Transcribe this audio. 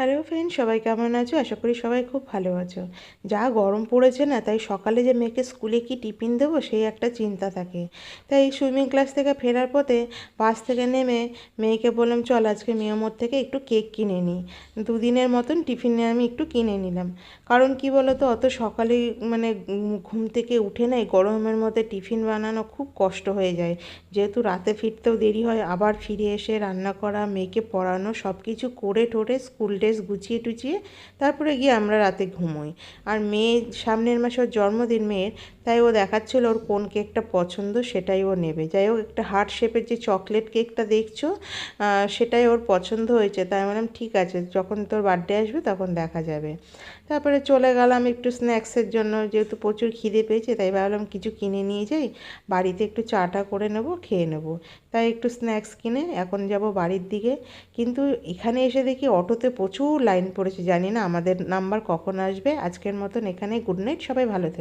Hello friend, সবাই কেমন আছো? আশা করি সবাই খুব ভালো আছো। যা গরম পড়েছে না, তাই সকালে যে মেয়েকে স্কুলে কি টিফিন দেবো সেই একটা চিন্তা থাকে। তাই সুইমিং ক্লাস থেকে ফেরার পথে বাস থেকে নেমে মেয়েকে বললাম, চল আজকে মিয়ামোর থেকে একটু কেক কিনে নিই। দুদিনের মতন টিফিনে আমি একটু কিনে নিলাম। কারণ কি বলো তো, অত সকালে মানে ঘুম থেকে উঠে না এই গরমের মধ্যে টিফিন বানানো খুব কষ্ট হয়ে যায়। যেহেতু রাতে ফিরতেও দেরি হয়, আবার ফিরে এসে রান্না করা, মেয়েকে পড়ানো, সব কিছু করে টোরে স্কুল ড্রেস গুছিয়ে টুচিয়ে তারপরে গিয়ে আমরা রাতে ঘুমোই। আর মেয়ে সামনের মাসে ওর জন্মদিন মেয়ের, তাই ও দেখাচ্ছিল ওর কোন কেকটা পছন্দ সেটাই ও নেবে। যাই হোক, একটা হার্ট শেপের যে চকলেট কেকটা দেখছো, সেটাই ওর পছন্দ হয়েছে। তাই বললাম ঠিক আছে, যখন তোর বার্থডে আসবে তখন দেখা যাবে। তারপরে চলে গেলাম একটু স্ন্যাক্সের জন্য, যেহেতু প্রচুর খিদে পেয়েছে তাই ভাবলাম কিছু কিনে নিয়ে যাই, বাড়িতে একটু চাটা করে নেব, খেয়ে নেব। তাই একটু স্ন্যাক্স কিনে এখন যাব বাড়ির দিকে। কিন্তু এখানে এসে দেখি অটোতে প্রচুর লাইন পড়েছে, জানি না আমাদের নাম্বার কখন আসবে। আজকের মতন এখানে গুড নাইট, সবাই ভালো থেকো।